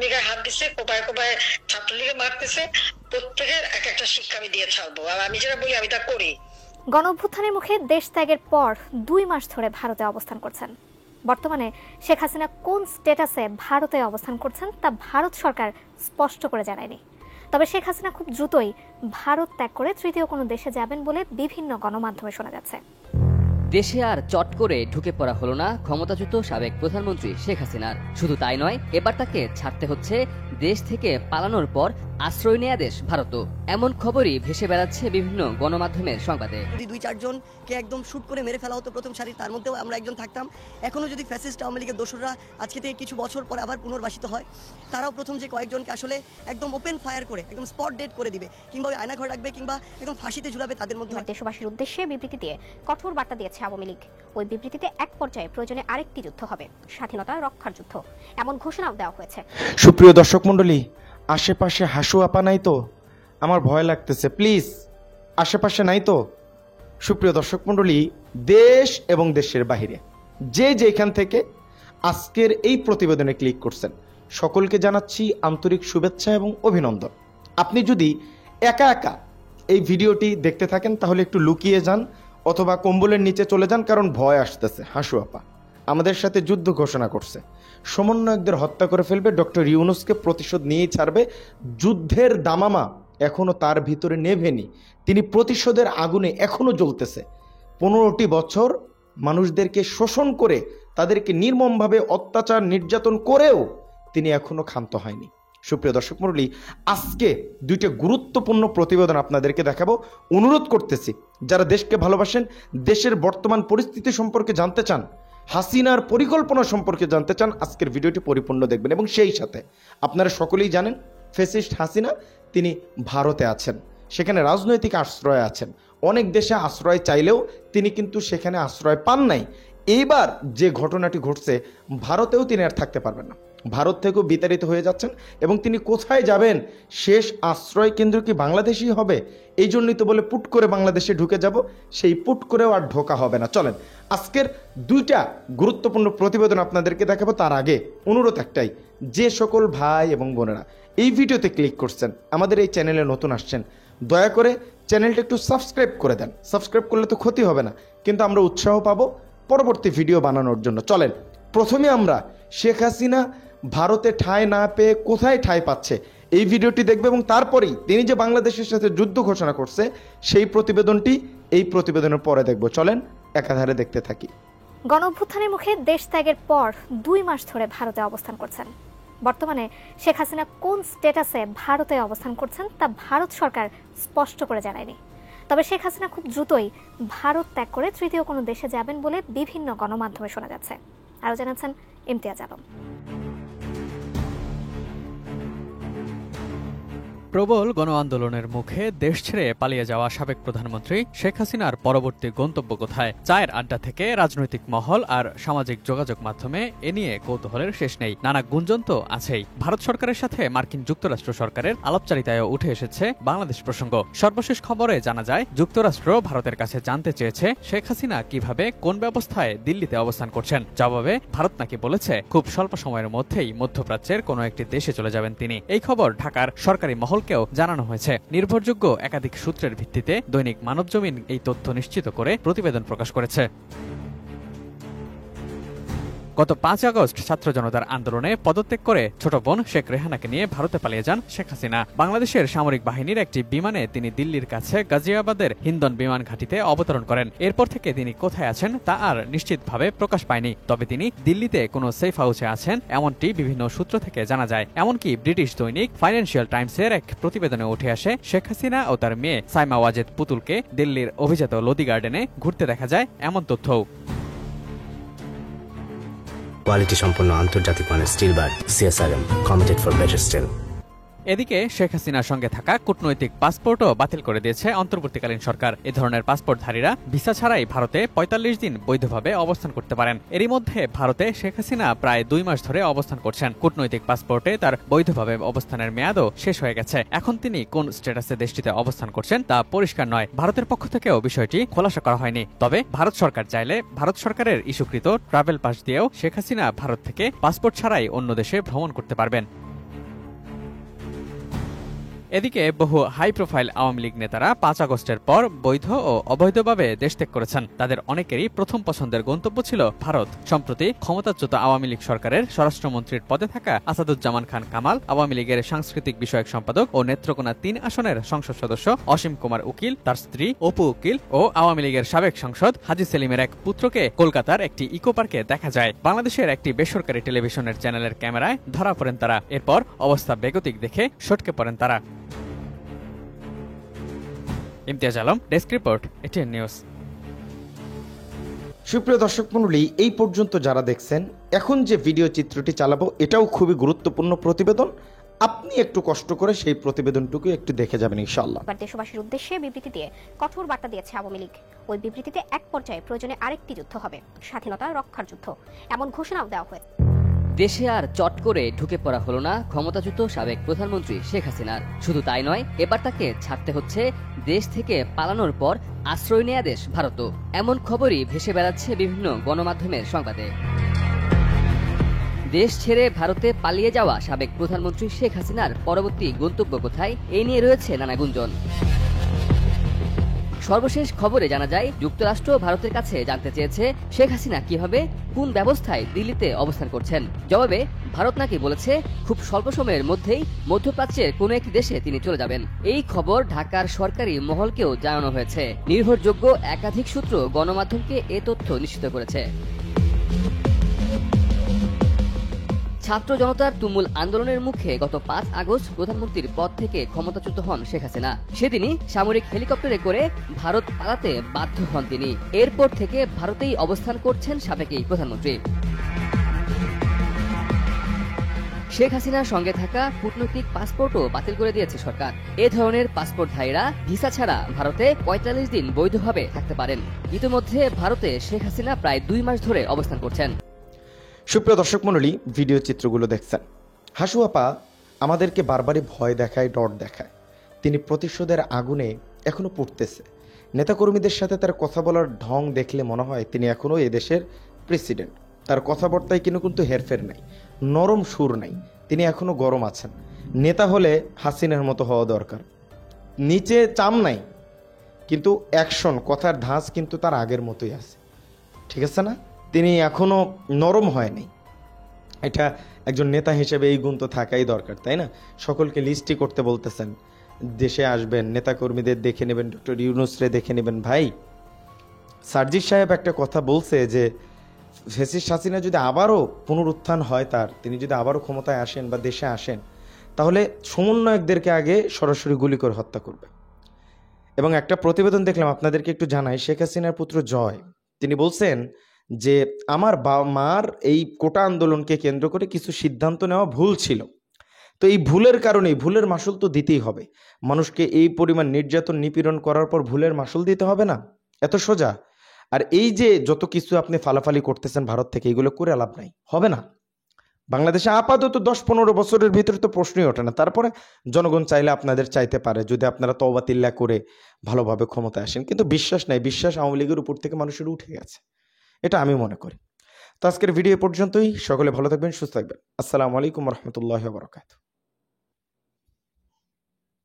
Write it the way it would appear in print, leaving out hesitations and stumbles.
ভূমিকায় হাত দিচ্ছে, কোপায় কোপায় ছাত্রলীগে মারতেছে, প্রত্যেকের এক একটা শিক্ষা আমি দিয়ে ছাড়বো। আর আমি যেটা বলি আমি তা করি। গণঅভ্যুত্থানের মুখে দেশ ত্যাগের পর 2 মাস ধরে ভারতে অবস্থান করছেন। বর্তমানে শেখ হাসিনা কোন স্ট্যাটাসে ভারতে অবস্থান করছেন তা ভারত সরকার স্পষ্ট করে জানায়নি। তবে শেখ হাসিনা খুব দ্রুতই ভারত ত্যাগ করে তৃতীয় কোনো দেশে যাবেন বলে বিভিন্ন গণমাধ্যমে শোনা যাচ্ছে। দেশে আর চট করে ঢুকে পড়া হলো না ক্ষমতাচ্যুত সাবেক প্রধানমন্ত্রী শেখ হাসিনার। শুধু তাই নয়, এবার তাকে ছাড়তে হচ্ছে দেশ থেকে পালানোর পর আশ্রয় নেয়া দেশ ভারতও। এমন খবরই ভেসে বেড়াচ্ছে বিভিন্ন গণমাধ্যমের সংবাদে। যদি 2-4 জনকে একদম শুট করে মেরে ফেলা হতো প্রথম সারি, তার মধ্যেও আমরা একজন থাকতাম। এখনো যদি ফ্যাসিস্ট আওয়ামী লীগের দোসররা আজকে থেকে কিছু বছর পরে আবার পুনর্বাসিত হয়, তারাও প্রথম যে কয়েকজনকে আসলে একদম ওপেন ফায়ার করে একদম স্পট ডেড করে দিবে, কিংবা আয়নাঘর রাখবে, কিংবা একদম ফাঁসিতে ঝুলাবে তাদের মধ্যে। দেশবাসীর উদ্দেশ্যে বিবৃতি দিয়ে কঠোর বার্তা দিয়েছে আওয়ামী লীগ। ওই বিবৃতিতে এক পর্যায়ে প্রয়োজনে আরেকটি যুদ্ধ হবে, স্বাধীনতা রক্ষার যুদ্ধ, এমন ঘোষণাও দেওয়া হয়েছে। সুপ্রিয় দর্শক মণ্ডলী, আশেপাশে হাসু আপা নাই তো? আমার ভয় লাগতেছে, প্লিজ আশেপাশে নাই তো? সুপ্রিয় দর্শক মণ্ডলী, দেশ এবং দেশের বাহিরে যে যেখান থেকে আজকের এই প্রতিবেদনে ক্লিক করছেন, সকলকে জানাচ্ছি আন্তরিক শুভেচ্ছা এবং অভিনন্দন। আপনি যদি একা একা এই ভিডিওটি দেখতে থাকেন তাহলে একটু লুকিয়ে যান অথবা কম্বলের নিচে চলে যান, কারণ ভয় আসতেছে। হাসু আপা আমাদের সাথে যুদ্ধ ঘোষণা করছে, সমন্বয়কদের হত্যা করে ফেলবে, ডক্টর ইউনূসকে প্রতিশোধ নিয়েই ছাড়বে। যুদ্ধের দামামা এখনো তার ভিতরে নেভেনি, তিনি প্রতিশোধের আগুনে এখনো জ্বলতেছে। 15টি বছর মানুষদেরকে শোষণ করে তাদেরকে নির্মমভাবে অত্যাচার নির্যাতন করেও তিনি এখনো ক্ষান্ত হয়নি। সুপ্রিয় দর্শক মণ্ডলী, আজকে 2টি গুরুত্বপূর্ণ প্রতিবেদন আপনাদেরকে দেখাবো। অনুরোধ করতেছি, যারা দেশকে ভালোবাসেন, দেশের বর্তমান পরিস্থিতি সম্পর্কে জানতে চান, হাসিনার পরিকল্পনা সম্পর্কে জানতে চান, আজকের ভিডিওটি পরিপূর্ণ দেখবেন। এবং সেই সাথে আপনারা সকলেই জানেন ফ্যাসিস্ট হাসিনা তিনি ভারতে আছেন, সেখানে রাজনৈতিক আশ্রয় আছেন। অনেক দেশে আশ্রয় চাইলেও তিনি কিন্তু সেখানে আশ্রয় পান নাই। এইবার যে ঘটনাটি ঘটছে, ভারতেও তিনি আর থাকতে পারবেন না, ভারত থেকেও বিতাড়িত হয়ে যাচ্ছেন। এবং তিনি কোথায় যাবেন? শেষ আশ্রয় কেন্দ্র কি বাংলাদেশই হবে? এই জন্যই তো বলে পুট করে বাংলাদেশে ঢুকে যাব, সেই পুট করেও আর ঢোকা হবে না। চলেন আজকের 2টা গুরুত্বপূর্ণ প্রতিবেদন আপনাদেরকে দেখাবো। তার আগে অনুরোধ একটাই, যে সকল ভাই এবং বোনেরা এই ভিডিওতে ক্লিক করছেন, আমাদের এই চ্যানেলে নতুন আসছেন, দয়া করে চ্যানেলটা একটু সাবস্ক্রাইব করে দেন। সাবস্ক্রাইব করলে তো ক্ষতি হবে না, কিন্তু আমরা উৎসাহ পাবো পরবর্তী ভিডিও বানানোর জন্য। চলেন প্রথমে আমরা শেখ হাসিনা ভারতে ঠাঁই না পেয়ে কোথায় ঠাঁই পাচ্ছে এই ভিডিওটি দেখবে, এবং তারপরেই তিনি যে বাংলাদেশের সাথে যুদ্ধ ঘোষণা করছে সেই প্রতিবেদনটি এই প্রতিবেদনের পরে দেখব। চলেন একাধারে দেখতে থাকি। গণঅভ্যুত্থানের মুখে দেশ ত্যাগের পর 2 মাস ধরে ভারতে অবস্থান করছেন। বর্তমানে শেখ হাসিনা কোন স্ট্যাটাসে ভারতে অবস্থান করছেন তা ভারত সরকার স্পষ্ট করে জানায়নি। তবে শেখ হাসিনা খুব দ্রুতই ভারত ত্যাগ করে তৃতীয় কোনো দেশে যাবেন বলে বিভিন্ন গণমাধ্যমে শোনা যাচ্ছে। আরও জানাচ্ছেন ইমতিয়াজ আলম। প্রবল গণ আন্দোলনের মুখে দেশ ছেড়ে পালিয়ে যাওয়া সাবেক প্রধানমন্ত্রী শেখ হাসিনার পরবর্তী গন্তব্য কোথায়? চায়ের আড্ডা থেকে রাজনৈতিক মহল আর সামাজিক যোগাযোগ মাধ্যমে এ নিয়ে কৌতূহলের শেষ নেই। নানা গুঞ্জন তো আছেই। ভারত সরকারের সাথে মার্কিন যুক্তরাষ্ট্র সরকারের আলাপচারিতায়ও উঠে এসেছে বাংলাদেশ প্রসঙ্গ। সর্বশেষ খবরে জানা যায়, যুক্তরাষ্ট্র ভারতের কাছে জানতে চেয়েছে শেখ হাসিনা কিভাবে কোন ব্যবস্থায় দিল্লিতে অবস্থান করছেন। জবাবে ভারত নাকি বলেছে খুব স্বল্প সময়ের মধ্যেই মধ্যপ্রাচ্যের কোনো একটি দেশে চলে যাবেন তিনি। এই খবর ঢাকার সরকারি মহল কেও জানানো হয়েছে। নির্ভরযোগ্য একাধিক সূত্রের ভিত্তিতে দৈনিক মানবজমিন এই তথ্য নিশ্চিত করে প্রতিবেদন প্রকাশ করেছে। গত 5 আগস্ট ছাত্র জনতার আন্দোলনে পদত্যাগ করে ছোট বোন শেখ রেহানাকে নিয়ে ভারতে পালিয়ে যান শেখ হাসিনা। বাংলাদেশের সামরিক বাহিনীর একটি বিমানে তিনি দিল্লির কাছে গাজিয়াবাদের হিন্দন বিমান ঘাঁটিতে অবতরণ করেন। এরপর থেকে তিনি কোথায় আছেন তা আর নিশ্চিতভাবে প্রকাশ পায়নি। তবে তিনি দিল্লিতে কোনো সেফ হাউসে আছেন এমনটি বিভিন্ন সূত্র থেকে জানা যায়। এমনকি ব্রিটিশ দৈনিক ফাইন্যান্সিয়াল টাইমসের এক প্রতিবেদনে উঠে আসে, শেখ হাসিনা ও তার মেয়ে সাইমা ওয়াজেদ পুতুলকে দিল্লির অভিজাত লোদি গার্ডেনে ঘুরতে দেখা যায়, এমন তথ্যও। কোয়ালিটি সম্পন্ন আন্তর্জাতিক মানের still bar CSRM, committed for better still. এদিকে শেখ হাসিনার সঙ্গে থাকা কূটনৈতিক পাসপোর্টও বাতিল করে দিয়েছে অন্তর্বর্তীকালীন সরকার। এ ধরনের পাসপোর্টধারীরা ভিসা ছাড়াই ভারতে 45 দিন বৈধভাবে অবস্থান করতে পারেন। এরই মধ্যে ভারতে শেখ হাসিনা প্রায় 2 মাস ধরে অবস্থান করছেন। কূটনৈতিক পাসপোর্টে তার বৈধভাবে অবস্থানের মেয়াদও শেষ হয়ে গেছে। এখন তিনি কোন স্ট্যাটাসে দেশটিতে অবস্থান করছেন তা পরিষ্কার নয়। ভারতের পক্ষ থেকেও বিষয়টি খোলাসা করা হয়নি। তবে ভারত সরকার চাইলে ভারত সরকারের ইস্যুকৃত ট্রাভেল পাস দিয়েও শেখ হাসিনা ভারত থেকে পাসপোর্ট ছাড়াই অন্য দেশে ভ্রমণ করতে পারবেন। এদিকে বহু হাই প্রোফাইল আওয়ামী লীগ নেতারা 5 আগস্টের পর বৈধ ও অবৈধভাবে দেশ ত্যাগ করেছেন। তাদের অনেকেরই প্রথম পছন্দের গন্তব্য ছিল ভারত। সম্প্রতি ক্ষমতাচ্যুত আওয়ামী লীগ সরকারের স্বরাষ্ট্রমন্ত্রীর পদে থাকা আসাদুজ্জামান খান কামাল, আওয়ামী লীগের সাংস্কৃতিক বিষয়ক সম্পাদক ও নেত্রকোনা 3 আসনের সংসদ সদস্য অসীম কুমার উকিল, তার স্ত্রী অপু উকিল ও আওয়ামী লীগের সাবেক সংসদ হাজী সেলিমের এক পুত্রকে কলকাতার একটি ইকো পার্কে দেখা যায়। বাংলাদেশের একটি বেসরকারি টেলিভিশনের চ্যানেলের ক্যামেরায় ধরা পড়েন তারা। এরপর অবস্থা বেগতিক দেখে সটকে পড়েন তারা। Imtiaz Alam, desk report, ATN news. সুপ্রিয় দর্শক মণ্ডলী, এই পর্যন্ত যারা দেখছেন, এখন যে ভিডিও চিত্রটি চালাবো এটাও খুবই গুরুত্বপূর্ণ প্রতিবেদন। আপনি একটু কষ্ট করে সেই প্রতিবেদনটুকু একটু দেখে যাবেন ইনশাআল্লাহ। দেশবাসীর উদ্দেশ্যে বিবৃতি দিয়ে কঠোর বার্তা দিয়েছে আওয়ামী লীগ। ওই বিবৃতিতে এক পর্যায়ে প্রয়োজনে আরেকটি যুদ্ধ হবে, স্বাধীনতা রক্ষার যুদ্ধ, এমন ঘোষণাও দেওয়া হয়েছে। দেশে আর চট করে ঢুকে পড়া হলো না ক্ষমতাচ্যুত সাবেক প্রধানমন্ত্রী শেখ হাসিনার। শুধু তাই নয়, এবার তাকে ছাড়তে হচ্ছে দেশ থেকে পালানোর পর আশ্রয় নেয়া দেশ ভারতও। এমন খবরই ভেসে বেড়াচ্ছে বিভিন্ন গণমাধ্যমের সংবাদে। দেশ ছেড়ে ভারতে পালিয়ে যাওয়া সাবেক প্রধানমন্ত্রী শেখ হাসিনার পরবর্তী গন্তব্য কোথায়, এই নিয়ে রয়েছে নানা গুঞ্জন। সর্বশেষ খবরে জানা যায়, যুক্তরাষ্ট্র ভারতের কাছে জানতে চেয়েছে শেখ হাসিনা কিভাবে কোন ব্যবস্থায় দিল্লিতে অবস্থান করছেন। জবাবে ভারত নাকি বলেছে খুব স্বল্প সময়ের মধ্যেই মধ্যপ্রাচ্যের কোনো একটি দেশে তিনি চলে যাবেন। এই খবর ঢাকার সরকারি মহলকেও জানানো হয়েছে। নির্ভরযোগ্য একাধিক সূত্র গণমাধ্যমকে এ তথ্য নিশ্চিত করেছে। ছাত্র জনতার তুমুল আন্দোলনের মুখে গত 5 আগস্ট প্রধানমন্ত্রীর পদ থেকে ক্ষমতাচ্যুত হন শেখ হাসিনা। সেদিনই সামরিক হেলিকপ্টারে করে ভারত পালাতে বাধ্য হন তিনি। এরপর থেকে ভারতেই অবস্থান করছেন সাবেক এই প্রধানমন্ত্রী। শেখ হাসিনার সঙ্গে থাকা কূটনৈতিক পাসপোর্টও বাতিল করে দিয়েছে সরকার। এ ধরনের পাসপোর্টধারীরা ভিসা ছাড়া ভারতে 45 দিন বৈধভাবে থাকতে পারেন। ইতিমধ্যে ভারতে শেখ হাসিনা প্রায় 2 মাস ধরে অবস্থান করছেন। সুপ্রিয় দর্শক মণ্ডলী, ভিডিও চিত্রগুলো দেখছেন। হাসু আপা আমাদেরকে বারবারই ভয় দেখায়, ডর দেখায়। তিনি প্রতিশোধের আগুনে এখনো পুড়তেছে। নেতাকর্মীদের সাথে তার কথা বলার ঢং দেখলে মনে হয় তিনি এখনো এদেশের প্রেসিডেন্ট। তার কথাবার্তায় কিন্তু হেরফের নাই, নরম সুর নাই। তিনি এখনো গরম আছেন। নেতা হলে হাসিনার মতো হওয়া দরকার। নিচে চাম নাই, কিন্তু অ্যাকশন, কথার ধাঁচ কিন্তু তার আগের মতোই আছে। ঠিক আছে না? তিনি এখনো নরম হয়নি। এটা একজন নেতা হিসেবে এই গুণ তো থাকাই দরকার, তাই না? সকলকে লিস্টই করতে বলতেছেন, দেশে আসবেন, নেতাকর্মীদের দেখে নেবেন, ডক্টর ইউনূসরে দেখে নেবেন। ভাই, সার্জিস সাহেব একটা কথা বলছে যে ফ্যাসিস্ট হাসিনা যদি আবারও পুনরুত্থান হয়, তিনি যদি আবারও ক্ষমতায় আসেন বা দেশে আসেন, তাহলে সমন্বয়কদেরকে আগে সরাসরি গুলি করে হত্যা করবে। এবং একটা প্রতিবেদন দেখলাম, আপনাদেরকে একটু জানাই। শেখ হাসিনার পুত্র জয়, তিনি বলছেন যে আমার বাবা মার এই কোটা আন্দোলনকে কেন্দ্র করে কিছু সিদ্ধান্ত নেওয়া ভুল ছিল। তো এই ভুলের কারণেই ভুলের মাসুল তো দিতেই হবে। মানুষকে এই পরিমাণ নির্যাতন নিপীড়ন করার পর ভুলের মাসুল দিতে হবে না? এত সোজা। আর এই যে যত কিছু আপনি ফালাফালি করতেছেন ভারত থেকে, এগুলো করে লাভ নাই, হবে না। বাংলাদেশে আপাতত 10-15 বছরের ভিতরে তো প্রশ্নই ওঠে না। তারপরে জনগণ চাইলে আপনাদের চাইতে পারে, যদি আপনারা তওবা তিল্লা করে ভালোভাবে ক্ষমতায় আসেন। কিন্তু বিশ্বাস নাই, বিশ্বাস আওয়ামী লীগের উপর থেকে মানুষের উঠে গেছে, এটা আমি মনে করি। তো আজকের ভিডিও পর্যন্তই। সকলে ভালো থাকবেন, সুস্থ থাকবেন। আসসালামু আলাইকুম রহমতুল্লাহ বারাকাতুহু।